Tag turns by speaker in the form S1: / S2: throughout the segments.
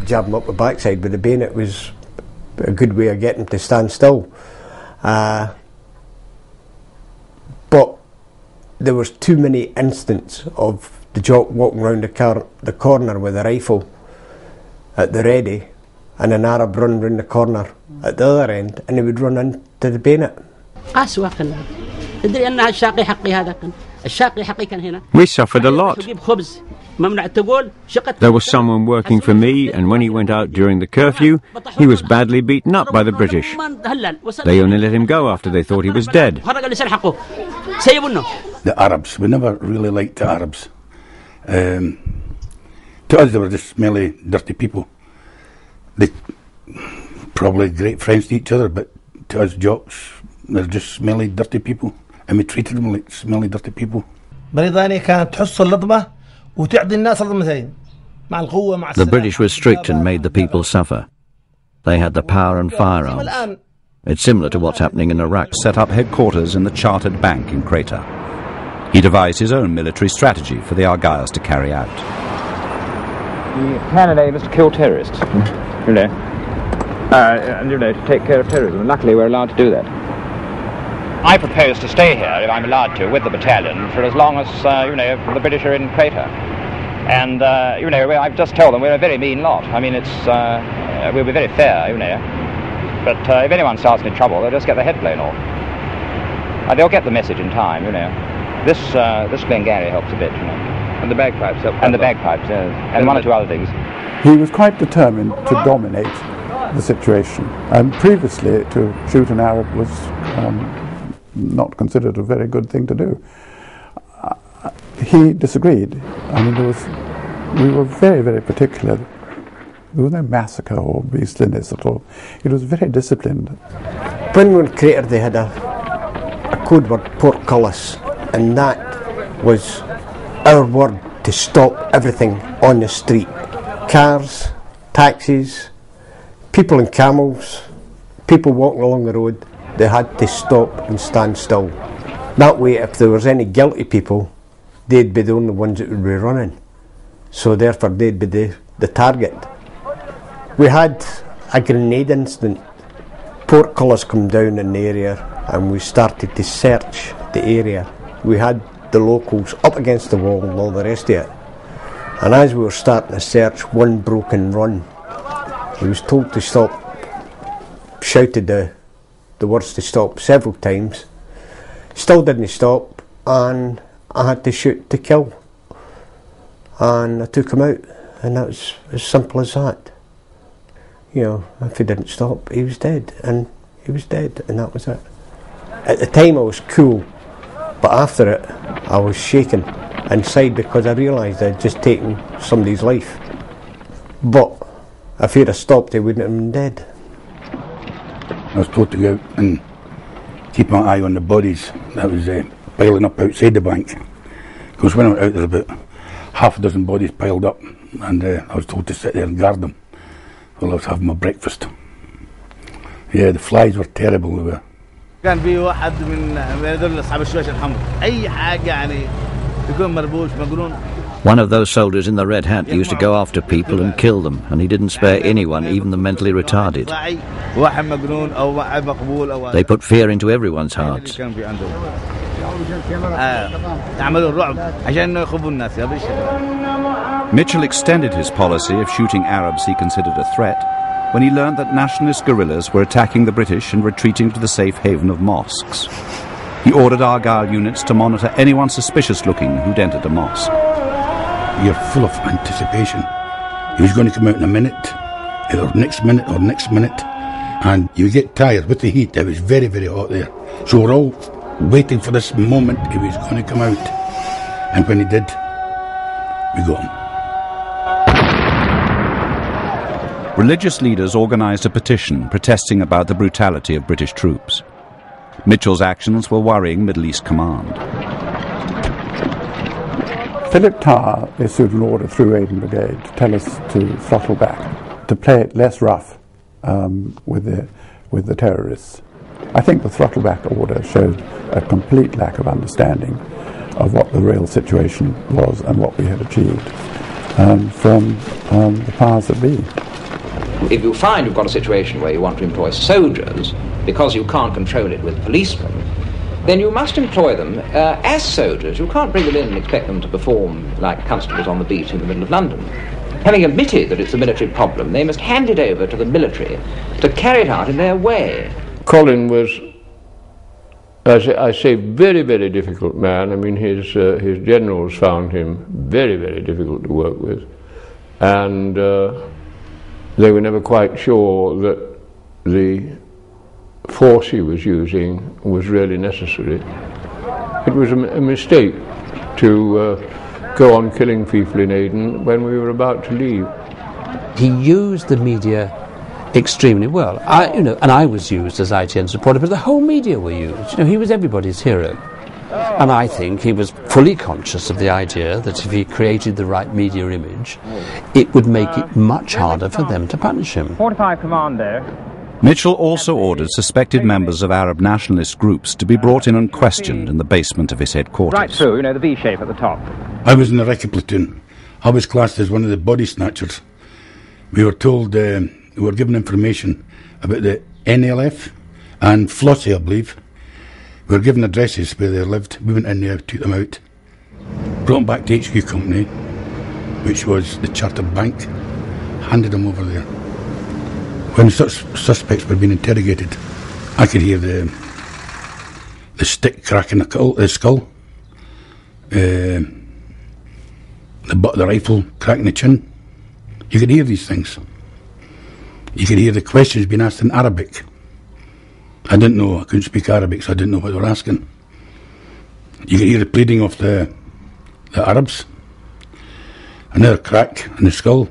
S1: jab them up the backside with the bayonet was a good way of getting them to stand still. But there was too many instances of the jock walking round the corner with a rifle at the ready, and an Arab run round the corner at the other end, and he would run into the bayonet.
S2: We suffered a lot. There was someone working for me, and when he went out during the curfew, he was badly beaten up by the British. They only let him go after they thought he was dead.
S3: The Arabs, we never really liked the Arabs. To us they were just smelly, dirty people. They probably great friends to each other, but to us jocks, they're just smelly, dirty people. And we treated them like smelly, dirty people.
S2: The British were strict and made the people suffer. They had the power and firearms. It's similar to what's happening in Iraq.
S4: Set up headquarters in the Chartered Bank in Crater. He devised his own military strategy for the Argyles to carry out.
S5: The plan A was to kill terrorists, and to take care of terrorism. And luckily we're allowed to do that. I propose to stay here, if I'm allowed to, with the battalion for as long as, the British are in Crater. And, I've just told them we're a very mean lot. I mean, we'll be very fair, But if anyone starts any trouble, they'll just get their head blown off. They'll get the message in time, This Glengarry helps a bit,
S6: And the bagpipes help.
S5: And the bagpipes, and one or two other things.
S7: He was quite determined to dominate the situation. And previously, to shoot an Arab was not considered a very good thing to do. He disagreed. I mean, we were very, very particular. There was no massacre or beastliness at all. It was very disciplined.
S1: When we were in Crater, they had a code word, portcullis, and that was our word to stop everything on the street. Cars, taxis, people in camels, people walking along the road, they had to stop and stand still. That way, if there was any guilty people, they'd be the only ones that would be running. So therefore, they'd be the target. We had a grenade incident. Portcullis come down in the area, and we started to search the area. We had the locals up against the wall and all the rest of it. And as we were starting to search, one broke and run. He was told to stop, shouted the words to stop several times. Still didn't stop, and I had to shoot to kill. And I took him out, and that was as simple as that. If he didn't stop, he was dead, and he was dead, and that was it. At the time I was cool, but after it I was shaken inside because I realised I'd just taken somebody's life. But if he'd have stopped, he wouldn't have been dead.
S3: I was told to go out and keep my eye on the bodies that was piling up outside the bank. Because when I went out, there was about half a dozen bodies piled up, and I was told to sit there and guard them while I was having my breakfast. Yeah, the flies were terrible. They were.
S6: كان في واحد من هذول اصحاب الشواشة الحمر اي حاجة يعني يكون مربوش مجنون.
S2: One of those soldiers in the red hat used to go after people and kill them, and he didn't spare anyone, even the mentally retarded. They put fear into everyone's hearts.
S4: Mitchell extended his policy of shooting Arabs he considered a threat when he learned that nationalist guerrillas were attacking the British and retreating to the safe haven of mosques. He ordered Argyle units to monitor anyone suspicious looking who'd entered a mosque.
S3: You're full of anticipation. He was going to come out in a minute, or next minute, and you get tired with the heat. It was very, very hot there. So we're all waiting for this moment he was going to come out. And when he did, we got him.
S4: Religious leaders organised a petition protesting about the brutality of British troops. Mitchell's actions were worrying Middle East Command.
S7: Philip Tarr issued an order through Aden Brigade to tell us to throttle back, to play it less rough with the terrorists. I think the throttle back order showed a complete lack of understanding of what the real situation was and what we had achieved from the powers that be.
S5: If you find you've got a situation where you want to employ soldiers because you can't control it with policemen, then you must employ them as soldiers. You can't bring them in and expect them to perform like constables on the beat in the middle of London. Having admitted that it's a military problem, they must hand it over to the military to carry it out in their way.
S8: Colin was, as I say, very, very difficult man. I mean, his generals found him very, very difficult to work with, and they were never quite sure that the force he was using was really necessary. It was a mistake to go on killing people in Aden when we were about to leave.
S9: He used the media extremely well. And I was used as ITN's reporter, but the whole media were used. He was everybody's hero. And I think he was fully conscious of the idea that if he created the right media image, it would make it much harder for them to punish him.
S5: 45 command there.
S4: Mitchell also ordered suspected members of Arab nationalist groups to be brought in and questioned in the basement of his headquarters.
S5: Right through, the V shape at the top.
S3: I was in the Recce platoon. I was classed as one of the body snatchers. We were told, we were given information about the NLF and Flossie, I believe. We were given addresses where they lived. We went in there, took them out, brought them back to HQ Company, which was the Chartered Bank, handed them over there. When such suspects were being interrogated, I could hear the stick cracking the skull, the butt of the rifle cracking the chin. You could hear these things. You could hear the questions being asked in Arabic. I didn't know, I couldn't speak Arabic, so I didn't know what they were asking. You could hear the pleading of the Arabs. Another crack in the skull,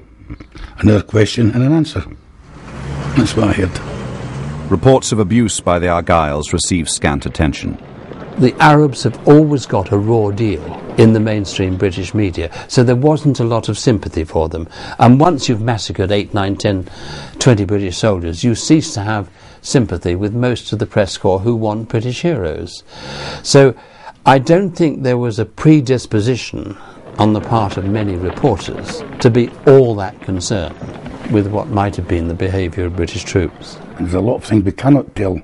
S3: another question and an answer. That's what I heard.
S4: Reports of abuse by the Argylls received scant attention.
S9: The Arabs have always got a raw deal in the mainstream British media, so there wasn't a lot of sympathy for them. And once you've massacred 8, 9, 10, 20 British soldiers, you cease to have sympathy with most of the press corps who want British heroes. So I don't think there was a predisposition on the part of many reporters to be all that concerned with what might have been the behaviour of British troops.
S3: There's a lot of things we cannot tell.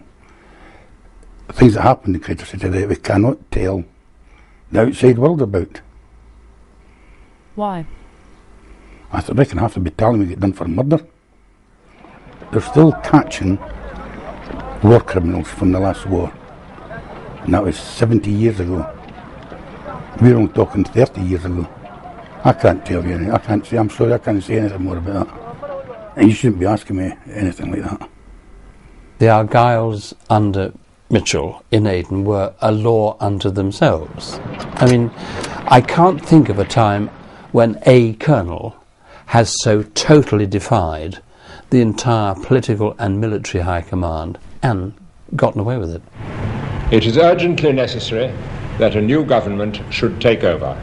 S3: Things that happen in Crater City that we cannot tell the outside world about.
S10: Why?
S3: I reckon half the battalion we get done for murder. They're still catching war criminals from the last war. And that was 70 years ago. We're only talking 30 years ago. I can't tell you anything. I can't say, I'm sorry, I can't say anything more about that. And you shouldn't be asking me anything like that.
S9: The Argylls under Mitchell in Aden were a law unto themselves. I mean, I can't think of a time when a colonel has so totally defied the entire political and military high command and gotten away with it.
S11: It is urgently necessary that a new government should take over.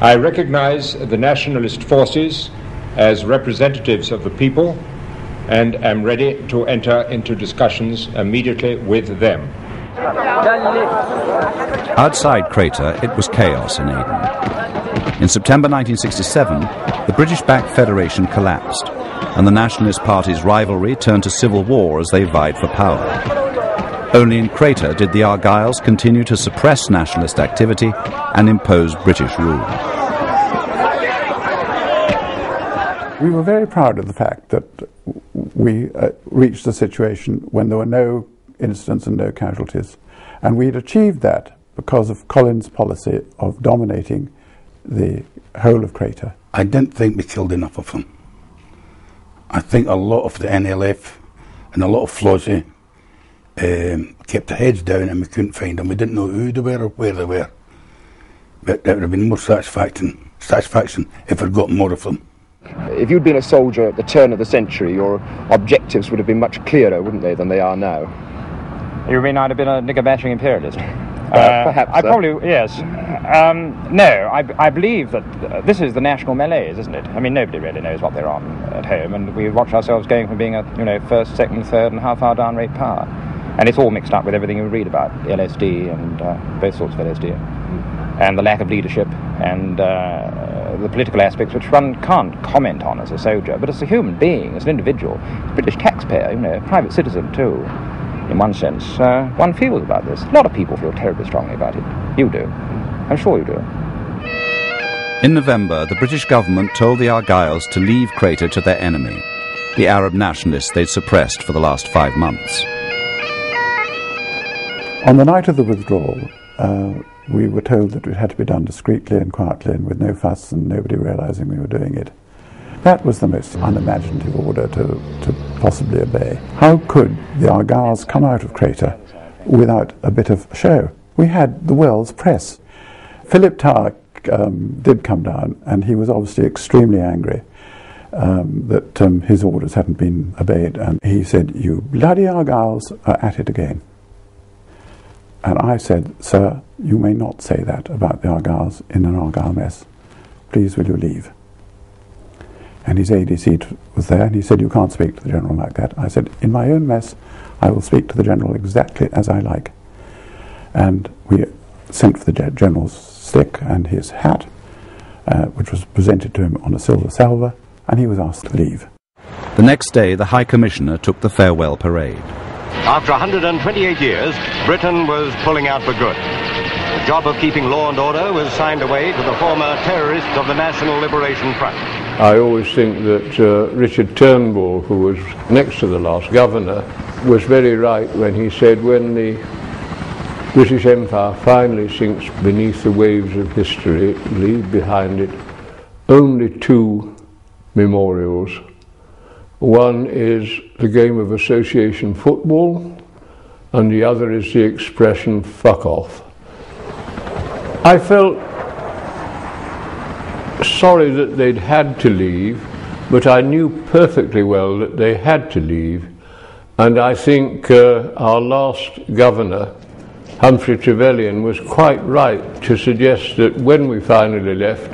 S11: I recognise the nationalist forces as representatives of the people and am ready to enter into discussions immediately with them.
S4: Outside Crater, it was chaos in Aden. In September 1967, the British-backed Federation collapsed, and the Nationalist Party's rivalry turned to civil war as they vied for power. Only in Crater did the Argylls continue to suppress nationalist activity and impose British rule.
S7: We were very proud of the fact that we reached a situation when there were no incidents and no casualties. And we'd achieved that because of Colin's policy of dominating the whole of Crater.
S3: I didn't think we killed enough of them. I think a lot of the NLF and a lot of Flossie kept their heads down and we couldn't find them. We didn't know who they were or where they were. But it would have been more satisfaction if we'd got more of them.
S12: If you'd been a soldier at the turn of the century, your objectives would have been much clearer, wouldn't they, than they are now?
S5: You mean I'd have been a nigger-bashing imperialist?
S12: Perhaps.
S5: I probably, yes. No, I believe that this is the national malaise, isn't it? I mean, nobody really knows what they're on at home, and we watch ourselves going from being a, first, second, third, and how far down rate power. And it's all mixed up with everything you read about, LSD and both sorts of LSD, and the lack of leadership, and the political aspects which one can't comment on as a soldier, but as a human being, as an individual, a British taxpayer, a private citizen too, in one sense, one feels about this. A lot of people feel terribly strongly about it. You do. I'm sure you do.
S4: In November, the British government told the Argylls to leave Crater to their enemy, the Arab nationalists they'd suppressed for the last 5 months.
S7: On the night of the withdrawal, we were told that it had to be done discreetly and quietly and with no fuss and nobody realising we were doing it. That was the most unimaginative order to possibly obey. How could the Argylls come out of Crater without a bit of show? We had the world's press. Philip Tower did come down, and he was obviously extremely angry that his orders hadn't been obeyed, and he said, "You bloody Argylls are at it again." And I said, "Sir, you may not say that about the Argylls in an Argyll mess. Please will you leave?" And his ADC was there, and he said, "You can't speak to the General like that." I said, "In my own mess, I will speak to the General exactly as I like." And we sent for the General's stick and his hat, which was presented to him on a silver salver, and he was asked to leave.
S4: The next day, the High Commissioner took the farewell parade.
S13: After 128 years, Britain was pulling out for good. The job of keeping law and order was signed away to the former terrorists of the National Liberation Front.
S8: I always think that Richard Turnbull, who was next to the last governor, was very right when he said when the British Empire finally sinks beneath the waves of history, leave behind it only 2 memorials. One is the game of association football, and the other is the expression "fuck off." I felt sorry that they'd had to leave, but I knew perfectly well that they had to leave, and I think our last governor, Humphrey Trevelyan, was quite right to suggest that when we finally left,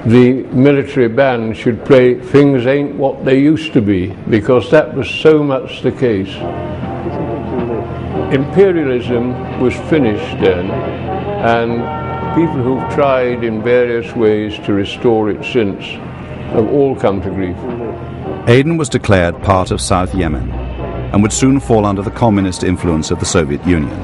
S8: the military band should play "Things Ain't What They Used to Be," because that was so much the case. Imperialism was finished then, and people who've tried in various ways to restore it since have all come to grief.
S4: Aden was declared part of South Yemen and would soon fall under the communist influence of the Soviet Union.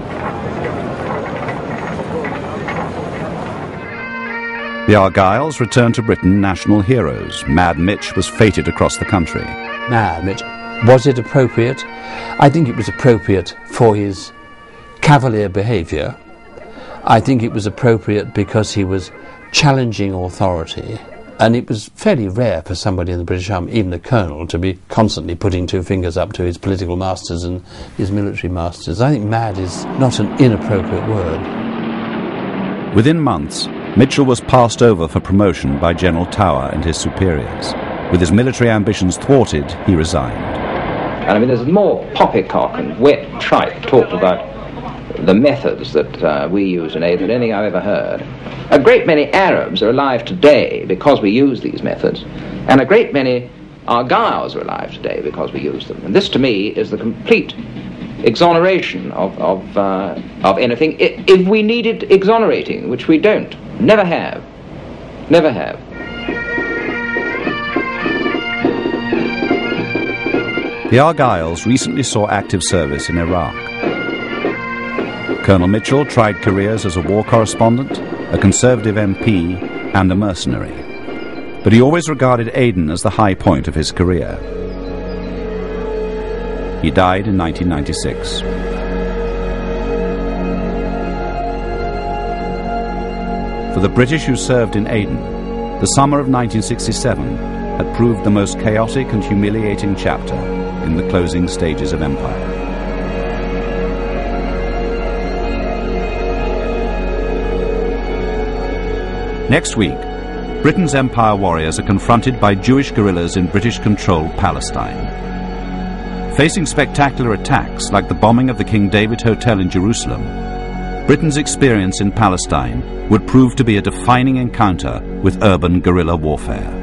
S4: The Argylls returned to Britain national heroes. Mad Mitch was feted across the country.
S9: Mad Mitch. Was it appropriate? I think it was appropriate for his cavalier behaviour. I think it was appropriate because he was challenging authority. And it was fairly rare for somebody in the British Army, even a colonel, to be constantly putting 2 fingers up to his political masters and his military masters. I think mad is not an inappropriate word.
S4: Within months, Mitchell was passed over for promotion by General Tower and his superiors. With his military ambitions thwarted, he resigned.
S5: And I mean, there's more poppycock and wet tripe talked about the methods that we use in aid than anything I've ever heard. A great many Arabs are alive today because we use these methods, and a great many Argylls are alive today because we use them. And this, to me, is the complete exoneration of anything, if we needed exonerating, which we don't. Never have. Never have.
S4: The Argylls recently saw active service in Iraq. Colonel Mitchell tried careers as a war correspondent, a Conservative MP, and a mercenary. But he always regarded Aden as the high point of his career. He died in 1996. For the British who served in Aden, the summer of 1967 had proved the most chaotic and humiliating chapter in the closing stages of empire. Next week, Britain's empire warriors are confronted by Jewish guerrillas in British-controlled Palestine. Facing spectacular attacks like the bombing of the King David Hotel in Jerusalem, Britain's experience in Palestine would prove to be a defining encounter with urban guerrilla warfare.